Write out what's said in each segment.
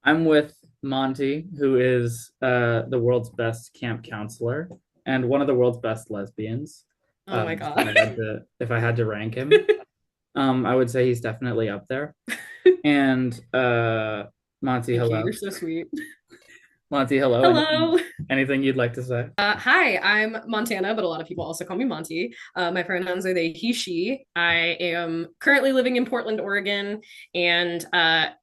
I'm with Monty, who is the world's best camp counselor and one of the world's best lesbians. Oh my If God. I had to rank him, I would say he's definitely up there. And Monty, Thank you. hello. You're so sweet. Monty, hello. Hello. Anything you'd like to say? Hi, I'm Montana, but a lot of people also call me Monty. My pronouns are they, he, she. I am currently living in Portland, Oregon, and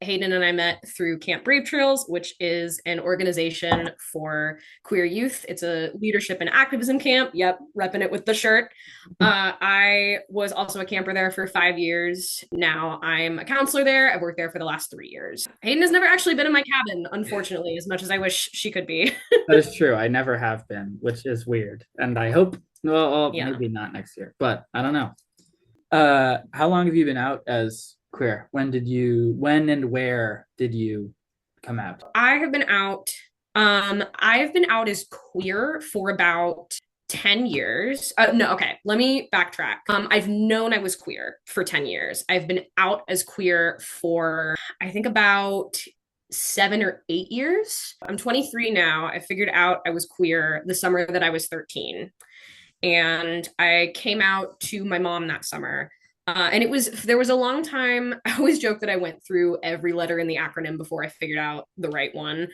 Hayden and I met through Camp Brave Trails, which is an organization for queer youth. It's a leadership and activism camp. Yep, repping it with the shirt. I was also a camper there for 5 years. Now I'm a counselor there. I've worked there for the last 3 years. Hayden has never actually been in my cabin, unfortunately, as much as I wish she could be. That is true. I never have been, which is weird. And I hope, well, Yeah. maybe not next year, but I don't know. How long have you been out as queer? When and where did you come out? I have been out. I've been out as queer for about 10 years. No, okay, let me backtrack. I've known I was queer for 10 years. I've been out as queer for, I think, about 7 or 8 years. I'm 23 now. I figured out I was queer the summer that I was 13. And I came out to my mom that summer. And there was a long time. I always joke that I went through every letter in the acronym before I figured out the right one.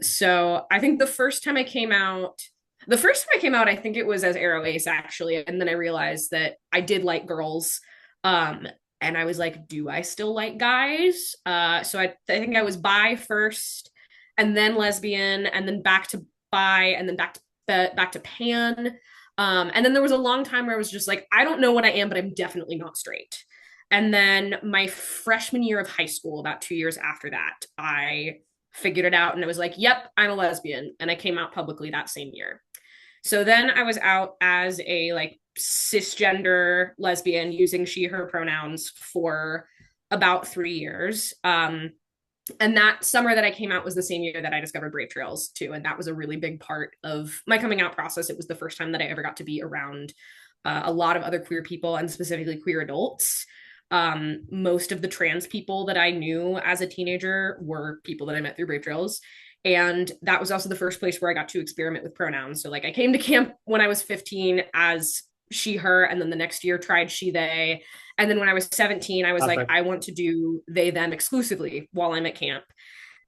So I think the first time I came out, I think it was as Arrow Ace actually. And then I realized that I did like girls. Um, and I was like, do I still like guys? So I think I was bi first, and then lesbian, and then back to bi, and then back to pan. And then there was a long time where I was just like, I don't know what I am, but I'm definitely not straight. And then my freshman year of high school, about 2 years after that, I figured it out and it was like, yep, I'm a lesbian. And I came out publicly that same year. So then I was out as a like cisgender lesbian using she, her pronouns for about 3 years. And that summer that I came out was the same year that I discovered Brave Trails too. And that was a really big part of my coming out process. It was the first time that I ever got to be around a lot of other queer people and specifically queer adults. Most of the trans people that I knew as a teenager were people that I met through Brave Trails. And that was also the first place where I got to experiment with pronouns. So, like, I came to camp when I was 15 as she, her, and then the next year tried she, they. And then when I was 17, I was like, Classic. I want to do they, them exclusively while I'm at camp.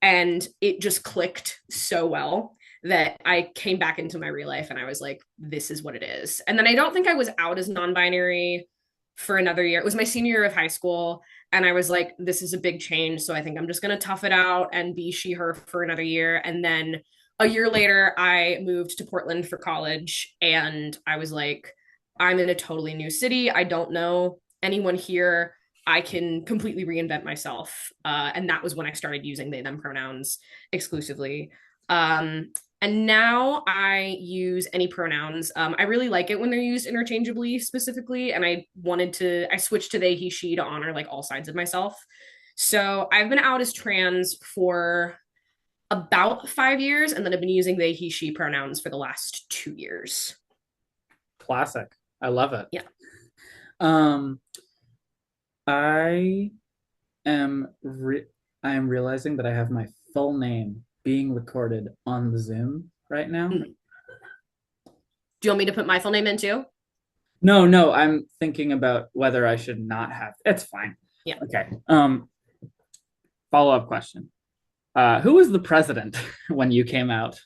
And it just clicked so well that I came back into my real life and I was like, this is what it is. And then I don't think I was out as non binary for another year. It was my senior year of high school. And I was like, this is a big change. So I think I'm just going to tough it out and be she, her for another year. And then a year later, I moved to Portland for college. And I was like, I'm in a totally new city. I don't know anyone here. I can completely reinvent myself. And that was when I started using they, them pronouns exclusively. Um, and now I use any pronouns. I really like it when they're used interchangeably specifically. And I switched to they, he, she to honor like all sides of myself. So I've been out as trans for about 5 years. And then I've been using they, he, she pronouns for the last 2 years. Classic. I love it. Yeah. Um, I I am realizing that I have my full name being recorded on the Zoom right now. Mm. Do you want me to put my full name in too? No, no, I'm thinking about whether I should not have. It's fine. Yeah. Okay. Follow-up question. Who was the president when you came out?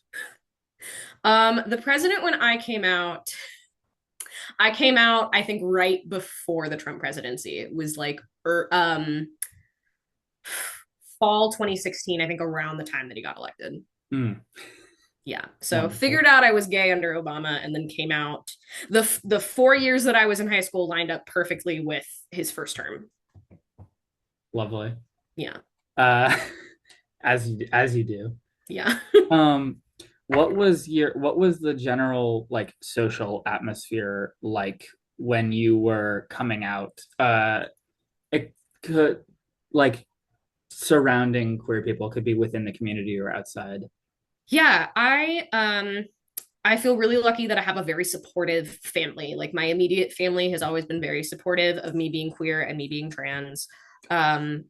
The president when I came out, I think right before the Trump presidency. It was like fall 2016, I think around the time that he got elected. Hmm, Yeah. So wonderful. figured out I was gay under Obama and then came out. The 4 years that I was in high school lined up perfectly with his first term. Lovely. Yeah. Uh, as you do. Yeah. Um, what was the general like social atmosphere like when you were coming out? It could like surrounding queer people could be within the community or outside. Yeah, I feel really lucky that I have a very supportive family. Like my immediate family has always been very supportive of me being queer and me being trans. Um,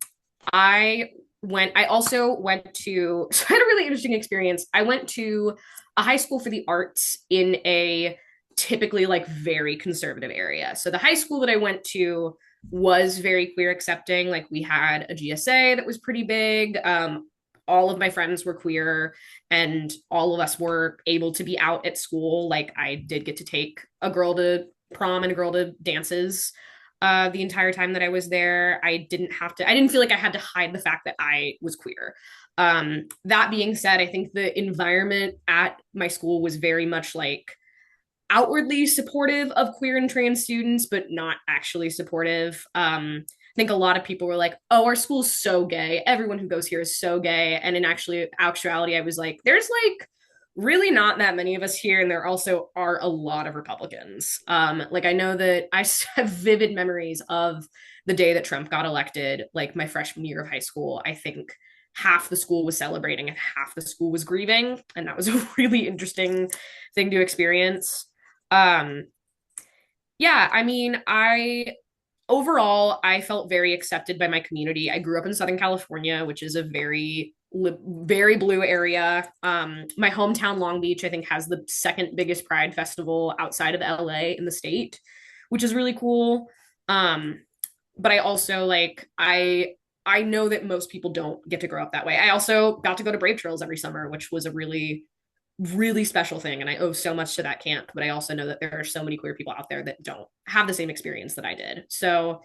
I I also went to, so I had a really interesting experience. I went to a high school for the arts in a typically like very conservative area. So the high school that I went to was very queer accepting. Like we had a GSA that was pretty big. All of my friends were queer and all of us were able to be out at school. Like I did get to take a girl to prom and a girl to dances the entire time that I was there. I didn't feel like I had to hide the fact that I was queer. That being said, I think the environment at my school was very much like outwardly supportive of queer and trans students, but not actually supportive. I think a lot of people were like, "Oh, our school's so gay. Everyone who goes here is so gay." And in actuality, I was like, "There's like really not that many of us here, and there also are a lot of Republicans." Like I know that I have vivid memories of the day that Trump got elected, like my freshman year of high school. I think half the school was celebrating and half the school was grieving, and that was a really interesting thing to experience. Um, yeah, I mean, I overall I felt very accepted by my community. I grew up in Southern California, which is a very blue area. My hometown Long Beach I think has the second biggest pride festival outside of LA in the state, which is really cool. Um, but I also like I know that most people don't get to grow up that way. I also got to go to Brave Trails every summer, which was a really special thing. And I owe so much to that camp. But I also know that there are so many queer people out there that don't have the same experience that I did. So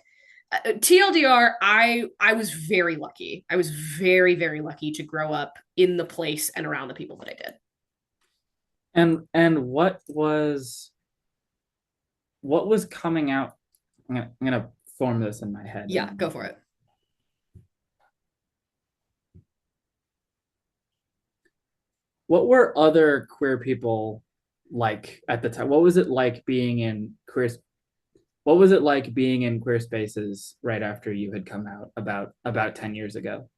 TLDR, I was very lucky. I was very lucky to grow up in the place and around the people that I did. And what was coming out? I'm gonna form this in my head. Yeah, go for it. What were other queer people like at the time? What was it like being in queer? What was it like being in queer spaces right after you had come out about 10 years ago?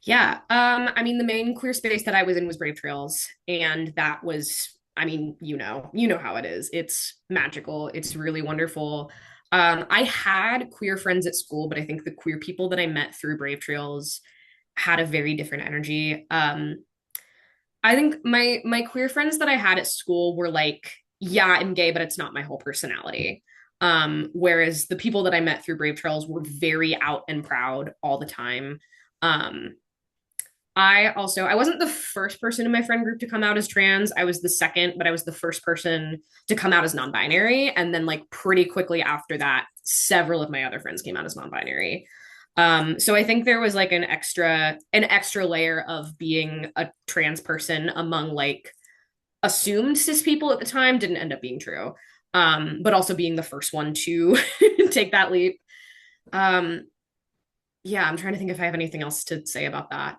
Yeah. I mean, the main queer space that I was in was Brave Trails, and that was, I mean, you know how it is. It's magical. It's really wonderful. I had queer friends at school, but I think the queer people that I met through Brave Trails had a very different energy. I think my queer friends that I had at school were like, yeah, I'm gay, but it's not my whole personality. Whereas the people that I met through Brave Trails were very out and proud all the time. Um, I wasn't the first person in my friend group to come out as trans. I was the second, but I was the first person to come out as non-binary. And then like pretty quickly after that, several of my other friends came out as non-binary. So I think there was like an extra layer of being a trans person among like assumed cis people at the time didn't end up being true. But also being the first one to take that leap. Um, yeah, I'm trying to think if I have anything else to say about that.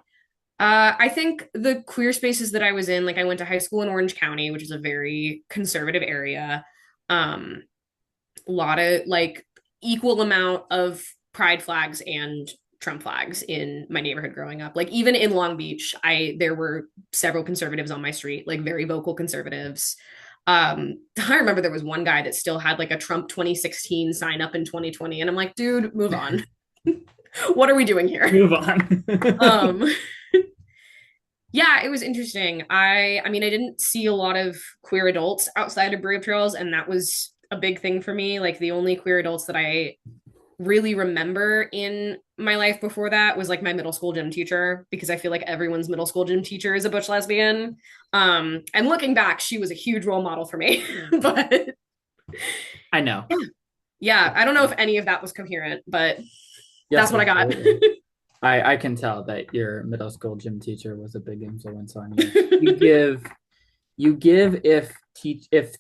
I think the queer spaces that I was in, like I went to high school in Orange County, which is a very conservative area. A lot of like equal amount of pride flags and Trump flags in my neighborhood growing up. Like even in Long Beach, I there were several conservatives on my street, like very vocal conservatives. I remember there was one guy that still had like a Trump 2016 sign up in 2020, and I'm like, dude, move on. What are we doing here? Move on. Um, yeah, it was interesting. I mean, I didn't see a lot of queer adults outside of Brave Trails, and that was a big thing for me. Like the only queer adults that I really remember in my life before that was like my middle school gym teacher, because I feel like everyone's middle school gym teacher is a butch lesbian. And looking back, she was a huge role model for me. But I know. yeah, I don't know if any of that was coherent, but that's Yes, what I got. absolutely. I can tell that your middle school gym teacher was a big influence on you. You give if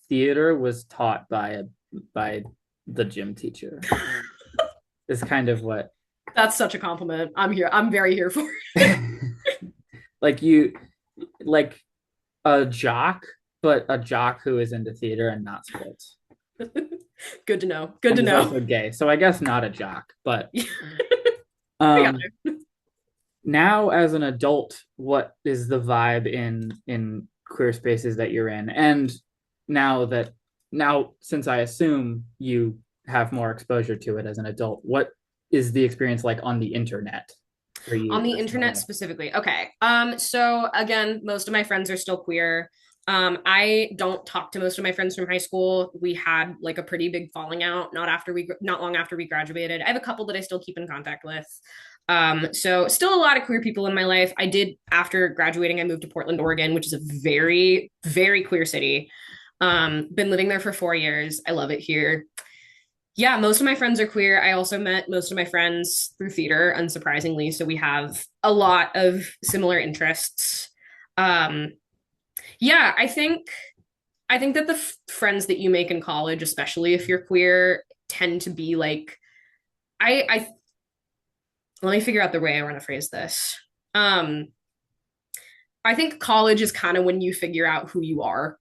theater was taught by the gym teacher is kind of what That's such a compliment. I'm here. I'm very here for like you like a jock, but a jock who is into theater and not sports. it. Good to know. Good And to is know. also gay. So I guess not a jock, but I got um it. now as an adult, what is the vibe in queer spaces that you're in? And now since I assume you have more exposure to it as an adult, what is the experience like on the internet? for you On the personally? internet specifically. Okay. So again, most of my friends are still queer. I don't talk to most of my friends from high school. We had like a pretty big falling out not long after we graduated. I have a couple that I still keep in contact with. So still a lot of queer people in my life. I did after graduating, I moved to Portland, Oregon, which is a very, very queer city. Been living there for 4 years. I love it here. Yeah, most of my friends are queer. I also met most of my friends through theater, unsurprisingly. So we have a lot of similar interests. Um, yeah, I think that the friends that you make in college, especially if you're queer, tend to be like I let me figure out the way I want to phrase this. Um, I think college is kind of when you figure out who you are,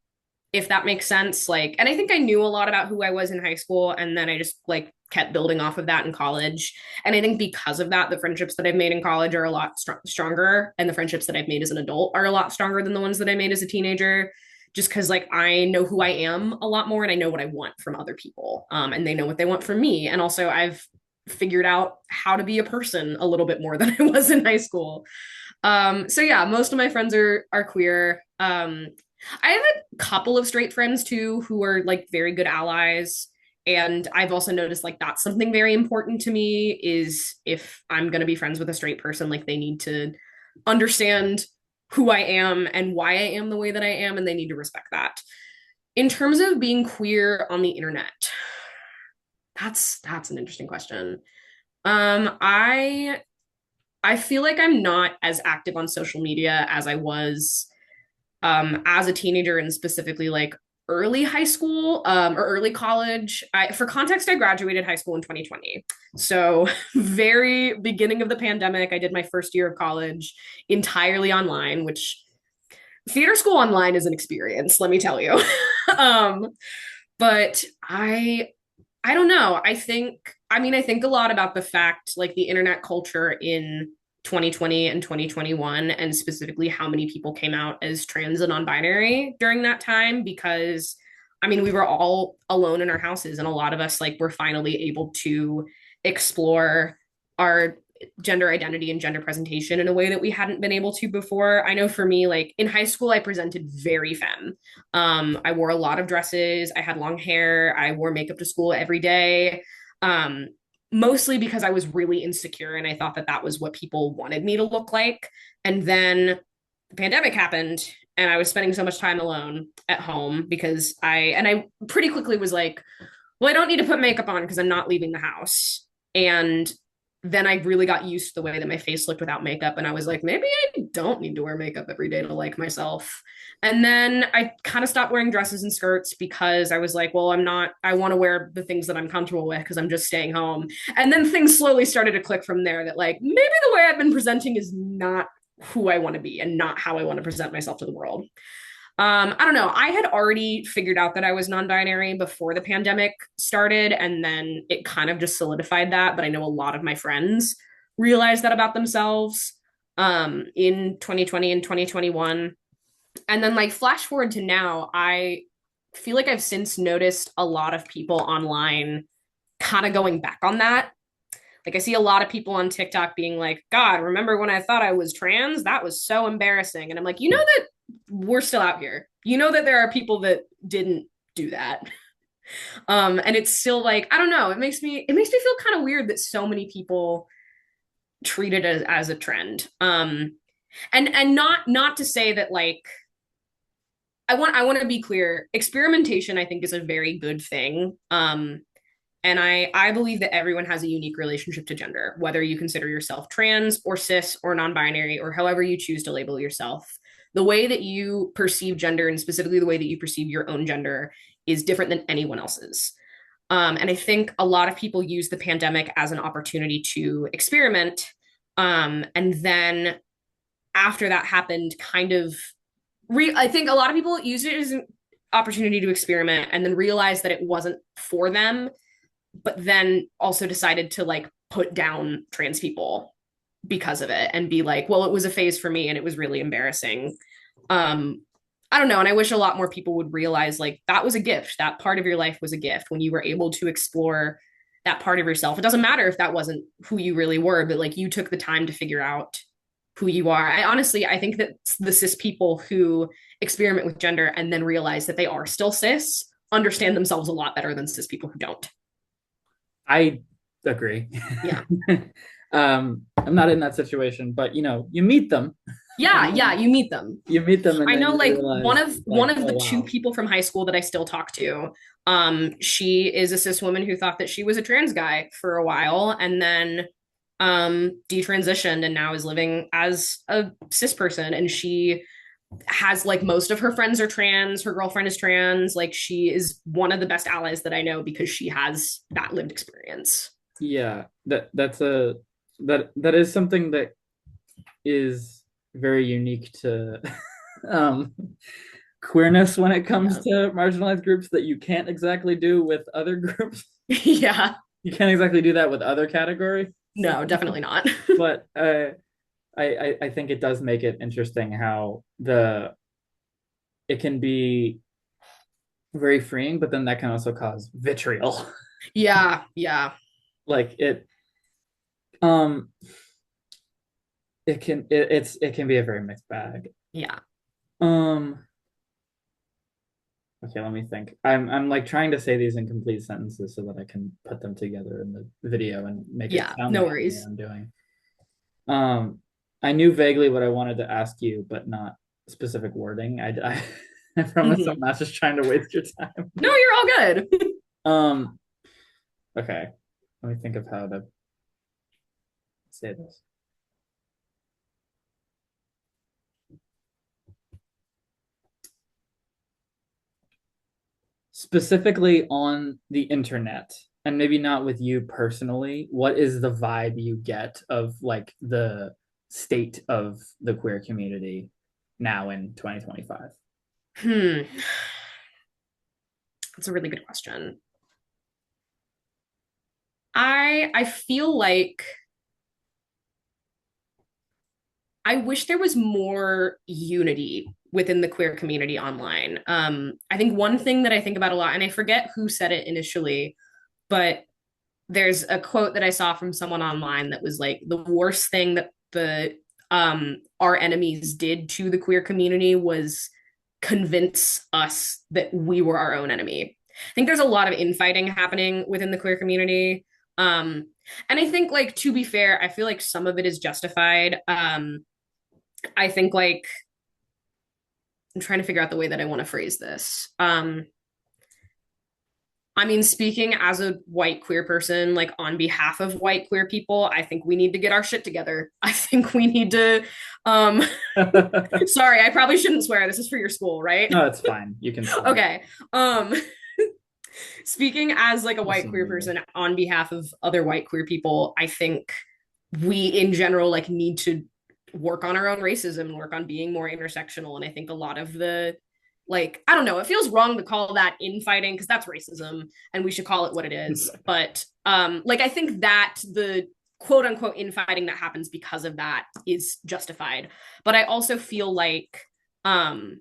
if that makes sense. Like, and I think I knew a lot about who I was in high school, and then I just like kept building off of that in college. And I think because of that, the friendships that I've made in college are a lot stronger, and the friendships that I've made as an adult are a lot stronger than the ones that I made as a teenager. Just because like I know who I am a lot more, and I know what I want from other people, and they know what they want from me. And also, I've figured out how to be a person a little bit more than I was in high school. So yeah, most of my friends are queer. I have a couple of straight friends too who are like very good allies. And I've also noticed like that's something very important to me is if I'm going to be friends with a straight person, like they need to understand who I am and why I am the way that I am, and they need to respect that. In terms of being queer on the internet, that's an interesting question. I feel like I'm not as active on social media as I was as a teenager and specifically like early high school or early college. For context, I graduated high school in 2020. So, very beginning of the pandemic, I did my first year of college entirely online, which theater school online is an experience, let me tell you. um, but I don't know. I think a lot about the fact like the internet culture in 2020 and 2021 and specifically how many people came out as trans and non-binary during that time because I mean we were all alone in our houses and a lot of us like were finally able to explore our gender identity and gender presentation in a way that we hadn't been able to before. I know for me like in high school I presented very femme. I wore a lot of dresses. I had long hair. I wore makeup to school every day. Um, Mostly because I was really insecure and I thought that that was what people wanted me to look like. And then the pandemic happened and I was spending so much time alone at home because I pretty quickly was like, well, I don't need to put makeup on because I'm not leaving the house. And then I really got used to the way that my face looked without makeup. And I was like, maybe I don't need to wear makeup every day to like myself. And then I kind of stopped wearing dresses and skirts because I was like, well, I want to wear the things that I'm comfortable with because I'm just staying home. And then things slowly started to click from there that like maybe the way I've been presenting is not who I want to be and not how I want to present myself to the world. I don't know. I had already figured out that I was non-binary before the pandemic started, and then it kind of just solidified that. But I know a lot of my friends realized that about themselves in 2020 and 2021. And then, like, flash forward to now, I feel like I've since noticed a lot of people online kind of going back on that. Like, I see a lot of people on TikTok being like, God, remember when I thought I was trans? That was so embarrassing. And I'm like, you know that we're still out here. You know that there are people that didn't do that. And it's still like, I don't know, it makes me feel kind of weird that so many people treat it as a trend. And not to say that like I want to be clear, experimentation I think is a very good thing. And I believe that everyone has a unique relationship to gender, whether you consider yourself trans or cis or non-binary or however you choose to label yourself. The way that you perceive gender and specifically the way that you perceive your own gender is different than anyone else's. And I think a lot of people use the pandemic as an opportunity to experiment. And then after that happened, kind of I think a lot of people use it as an opportunity to experiment and then realize that it wasn't for them, but then also decided to like put down trans people because of it and be like, well, it was a phase for me and it was really embarrassing. Um, I don't know. And I wish a lot more people would realize like that was a gift. That part of your life was a gift when you were able to explore that part of yourself. It doesn't matter if that wasn't who you really were, but like you took the time to figure out who you are. I think that the cis people who experiment with gender and then realize that they are still cis understand themselves a lot better than cis people who don't. I agree. Yeah. I'm not in that situation, but you meet them, and Yeah, yeah, then you meet them. you meet them, and I then know you like one realize, of one like, of oh the two wow, people from high school that I still talk to, she is a cis woman who thought that she was a trans guy for a while and then detransitioned and now is living as a cis person, and she has like most of her friends are trans, her girlfriend is trans, like she is one of the best allies that I know because she has that lived experience. yeah, that is something that is very unique to um queerness when it comes Yeah. to marginalized groups that you can't exactly do with other groups. Yeah. You can't exactly do that with other categories. No, definitely not. But I think it does make it interesting how it can be very freeing, but then that can also cause vitriol. Yeah, yeah, Like um it can be a very mixed bag. yeah, Um okay, let me think. I'm like trying to say these in complete sentences so that I can put them together in the video and make it yeah. sound No like I know what worries. I'm doing. Um, I knew vaguely what I wanted to ask you, but not specific wording. I promise I'm Mhm. not just trying to waste your time. No, you're all good. Um, okay. Let me think of how to say this. Specifically on the internet, and maybe not with you personally, what is the vibe you get of like the state of the queer community now in 2025? Hmm. That's a really good question. I feel like I wish there was more unity within the queer community online. I think one thing that I think about a lot, and I forget who said it initially, but there's a quote that I saw from someone online that was like the worst thing that the our enemies did to the queer community was convince us that we were our own enemy. I think there's a lot of infighting happening within the queer community. And I think like to be fair, I feel like some of it is justified. I think like I'm trying to figure out the way that I want to phrase this. I mean, speaking as a white queer person, like on behalf of white queer people, I think we need to get our shit together. I think we need to. Um, No, sorry, I probably shouldn't swear. This is for your school, right? it's fine. You can swear. Okay. Um, speaking as like a white Listen queer legally. person on behalf of other white queer people, I think we in general like need to work on our own racism and work on being more intersectional. And I think a lot of the like I don't know, it feels wrong to call that infighting because that's racism and we should call it what it is. But like I think that the quote unquote infighting that happens because of that is justified. But I also feel like um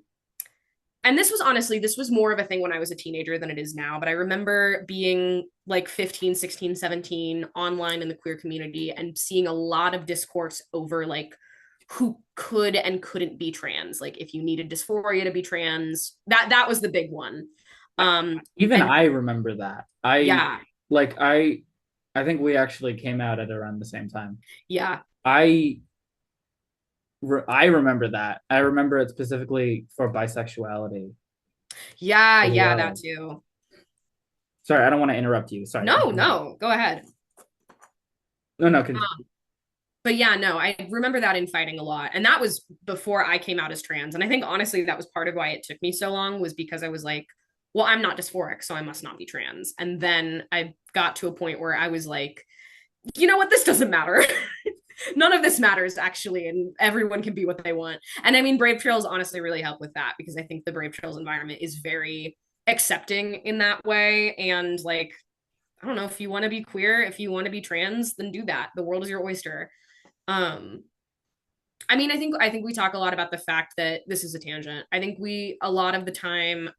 and this was more of a thing when I was a teenager than it is now, but I remember being like 15, 16, 17 online in the queer community and seeing a lot of discourse over like who could and couldn't be trans, like if you needed dysphoria to be trans. That was the big one. Even And I remember that. yeah, Like I think we actually came out at around the same time. yeah, I I remember that. I remember it specifically for bisexuality yeah, as yeah, that well. too. Sorry, I don't want to interrupt you. Sorry. No, no, go ahead. No, no, continue. But yeah, no, I remember that infighting a lot. And that was before I came out as trans. And I think honestly, that was part of why it took me so long, was because I was like, well, I'm not dysphoric, so I must not be trans. And then I got to a point where I was like, you know what? This doesn't matter. None of this matters actually. And everyone can be what they want. And I mean, Brave Trails honestly really helped with that because I think the Brave Trails environment is very accepting in that way. And like, I don't know, if you want to be queer, if you want to be trans, then do that. The world is your oyster. Um, I mean, I think we talk a lot about the fact that this is a tangent. I think we a lot of the time,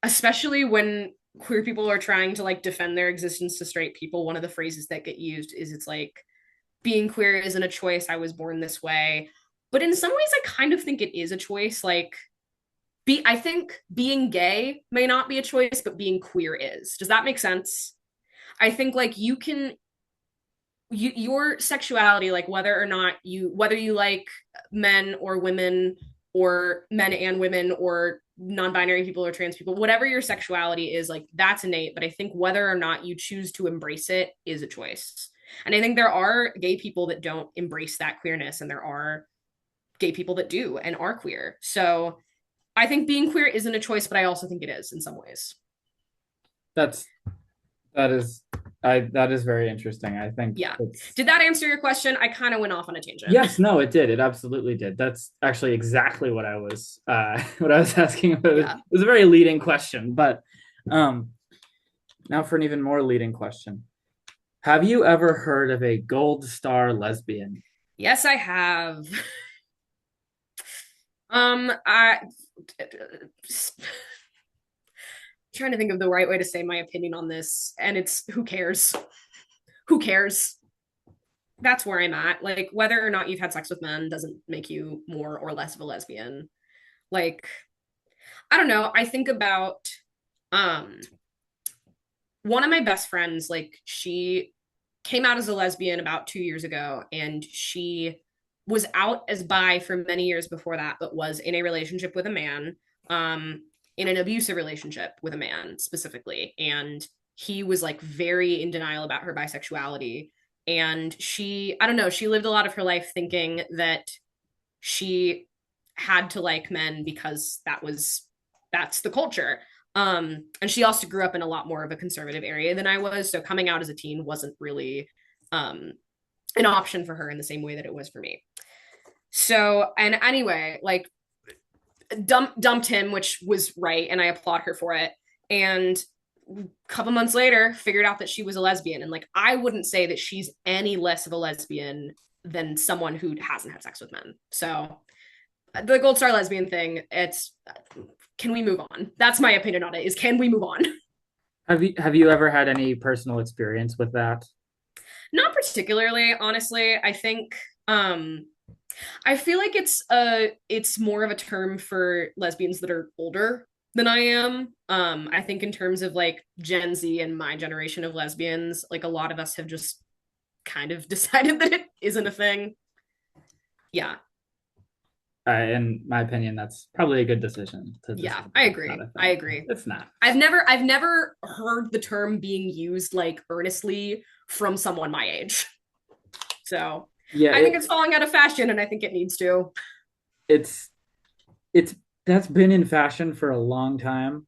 especially when queer people are trying to like defend their existence to straight people, one of the phrases that get used is it's like being queer isn't a choice. I was born this way. But in some ways, I kind of think it is a choice. Like, I think being gay may not be a choice, but being queer is. Does that make sense? I think like your sexuality, like whether you like men or women or men and women or non-binary people or trans people, whatever your sexuality is, like that's innate. But I think whether or not you choose to embrace it is a choice. And I think there are gay people that don't embrace that queerness, and there are gay people that do and are queer. So I think being queer isn't a choice, but I also think it is in some ways. That's that is that is very interesting. I think Yeah. it's Did that answer your question? I kind of went off on a tangent. yes, no, it did. It absolutely did. That's actually exactly what I was what I was asking about. It Yeah. was a very leading question, but um now for an even more leading question. Have you ever heard of a gold star lesbian? Yes, I have. I trying to think of the right way to say my opinion on this, and it's who cares? Who cares? That's where I'm at. Like whether or not you've had sex with men doesn't make you more or less of a lesbian. Like I don't know. I think about um one of my best friends, like she came out as a lesbian about 2 years ago, and she was out as bi for many years before that, but was in a relationship with a man, um, in an abusive relationship with a man specifically. And he was like very in denial about her bisexuality. And I don't know, she lived a lot of her life thinking that she had to like men because that's the culture. And she also grew up in a lot more of a conservative area than I was. So coming out as a teen wasn't really um, an option for her in the same way that it was for me. So, and anyway, like dumped him, which was right. And I applaud her for it. And a couple months later, figured out that she was a lesbian. And like, I wouldn't say that she's any less of a lesbian than someone who hasn't had sex with men. So the gold star lesbian thing, it's can we move on? That's my opinion on it. Is can we move on? Have you ever had any personal experience with that? Not particularly, honestly. I think I feel like it's more of a term for lesbians that are older than I am. I think in terms of like Gen Z and my generation of lesbians, like a lot of us have just kind of decided that it isn't a thing. Yeah. In my opinion, that's probably a good decision to Yeah, decide I that it's not agree. a I thing. agree. It's not. I've never heard the term being used like earnestly from someone my age. So Yeah, I think it's falling out of fashion, and I think it needs to. it's it's that's been in fashion for a long time.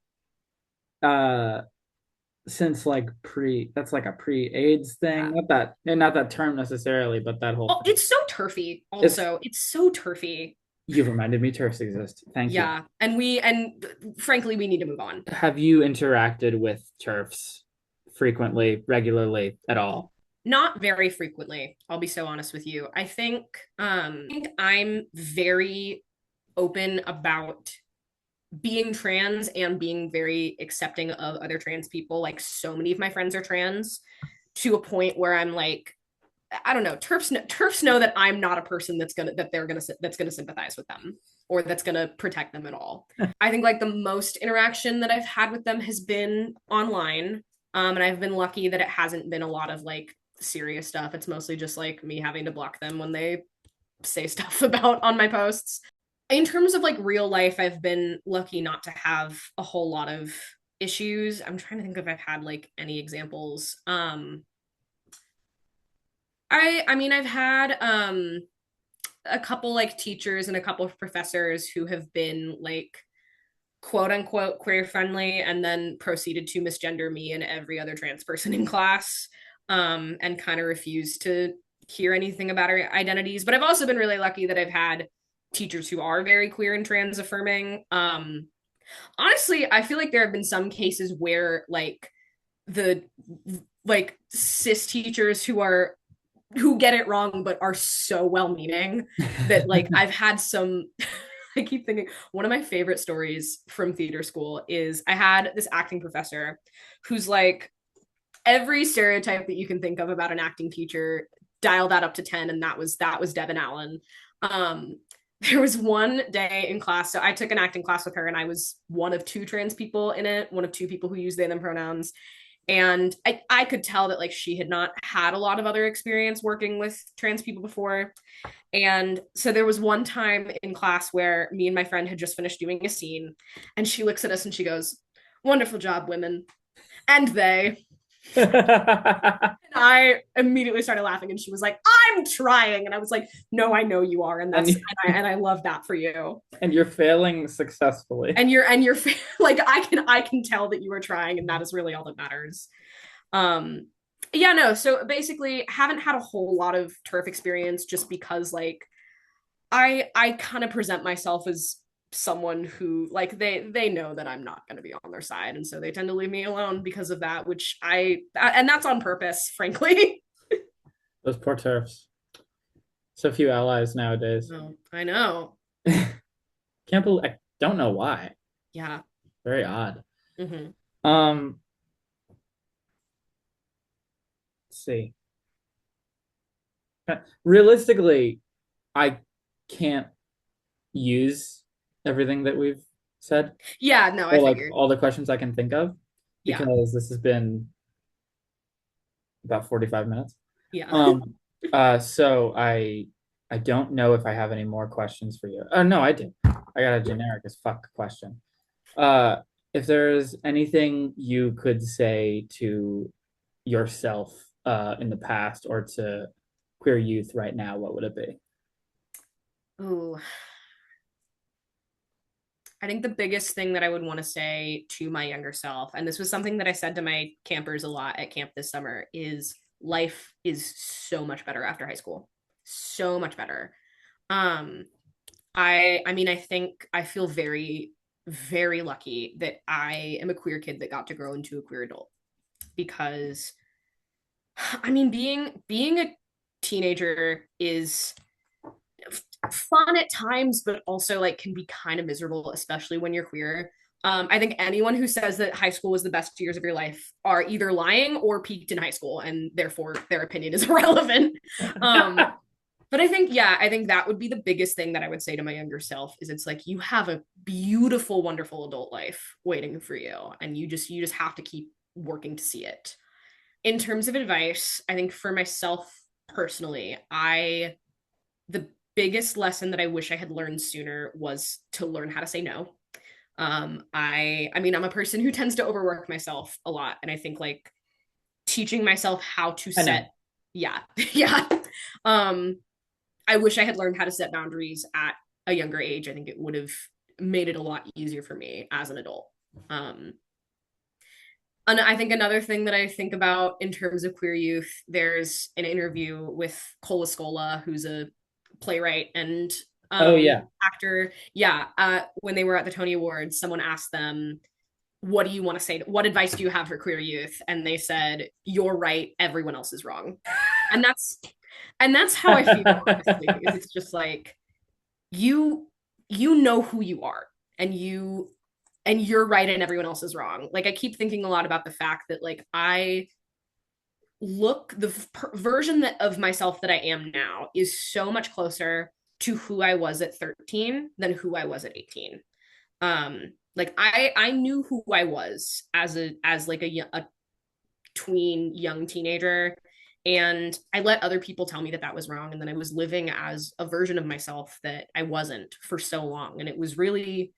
Uh, since like pre that's like a pre-AIDS thing. Yeah. Not that term necessarily, but that whole Oh, thing. it's so turfy. It's Also, it's so turfy. you've reminded me turfs exist. Thank you. Yeah, and frankly, we need to move on. Have you interacted with turfs frequently, regularly at all? Not very frequently. I'll be so honest with you. I think I'm very open about being trans and being very accepting of other trans people. Like so many of my friends are trans to a point where I'm like, I don't know, turfs know that I'm not a person that's gonna sympathize with them or that's gonna protect them at all. I think like the most interaction that I've had with them has been online. And I've been lucky that it hasn't been a lot of like serious stuff. It's mostly just like me having to block them when they say stuff about on my posts. In terms of like real life, I've been lucky not to have a whole lot of issues. I'm trying to think if I've had like any examples. I mean I've had a couple like teachers and a couple of professors who have been like quote unquote queer friendly and then proceeded to misgender me and every other trans person in class, and kind of refused to hear anything about our identities. But I've also been really lucky that I've had teachers who are very queer and trans affirming. Honestly, I feel like there have been some cases where like the like cis teachers who get it wrong but are so well meaning that like I've had some I keep thinking one of my favorite stories from theater school is I had this acting professor who's like every stereotype that you can think of about an acting teacher, dial that up to 10, and that was Devin Allen. um there was one day in class, so I took an acting class with her, and I was one of two trans people in it, one of two people who use they them pronouns. And I could tell that like she had not had a lot of other experience working with trans people before. And so there was one time in class where me and my friend had just finished doing a scene, and she looks at us and she goes, "Wonderful job, women." And they. And I immediately started laughing, and she was like, "I'm trying," and I was like, "No, I know you are, and and that's you, and I love that for you." and you're failing successfully. And you're like, I can tell that you are trying, and that is really all that matters. Um, yeah, no. So basically, haven't had a whole lot of turf experience, just because like I kind of present myself as someone who like they know that I'm not going to be on their side, and so they tend to leave me alone because of that, which and that's on purpose, frankly. Those poor turfs. So few allies nowadays. No, I know. Can't believe I don't know why. Yeah. Very odd. Hmm. Um, let's see. Realistically, I can't use everything that we've said, Yeah, no, I or like figured. all the questions I can think of, Yeah. because this has been about 45 minutes. Yeah. Um, so I don't know if I have any more questions for you. Oh no, I did. I got a generic as fuck question. Uh, if there's anything you could say to yourself in the past or to queer youth right now, what would it be? Ooh, I think the biggest thing that I would want to say to my younger self, and this was something that I said to my campers a lot at camp this summer, is life is so much better after high school. So much better. Um, I mean, I think I feel very, very lucky that I am a queer kid that got to grow into a queer adult, because I mean, being a teenager is fun at times, but also like can be kind of miserable, especially when you're queer. I think anyone who says that high school was the best years of your life are either lying or peaked in high school, and therefore their opinion is irrelevant. Um, but I think, yeah, I think that would be the biggest thing that I would say to my younger self is it's like you have a beautiful, wonderful adult life waiting for you, and you just have to keep working to see it. In terms of advice, I think for myself personally, I the biggest lesson that I wish I had learned sooner was to learn how to say no. I mean, I'm a person who tends to overwork myself a lot, and I think like teaching myself how to I know. set, yeah, yeah. Um, I wish I had learned how to set boundaries at a younger age. I think it would have made it a lot easier for me as an adult. Um, and I think another thing that I think about in terms of queer youth, there's an interview with Cola Scola, who's a playwright and Oh yeah. actor. Yeah, when they were at the Tony Awards, someone asked them, "What do you want to say? What advice do you have for queer youth?" And they said, "You're right. Everyone else is wrong." And that's how I feel, honestly. Is it's just like you you know who you are, and you're right and everyone else is wrong. Like I keep thinking a lot about the fact that like I look the version that of myself that I am now is so much closer to who I was at 13 than who I was at 18. Like I knew who I was as like a tween young teenager, and I let other people tell me that that was wrong, and then I was living as a version of myself that I wasn't for so long. And it was really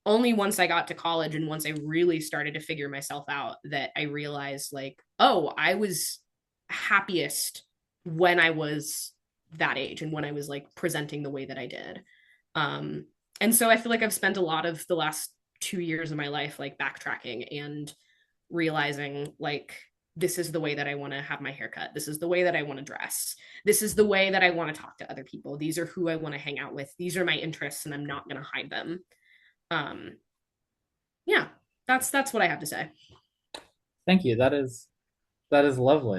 only once I got to college and once I really started to figure myself out that I realized like, oh, I was happiest when I was that age and when I was like presenting the way that I did. Um, and so I feel like I've spent a lot of the last 2 years of my life like backtracking and realizing like this is the way that I want to have my haircut. This is the way that I want to dress. This is the way that I want to talk to other people. These are who I want to hang out with. These are my interests, and I'm not going to hide them. Um, yeah, that's what I have to say. Thank you. That is lovely.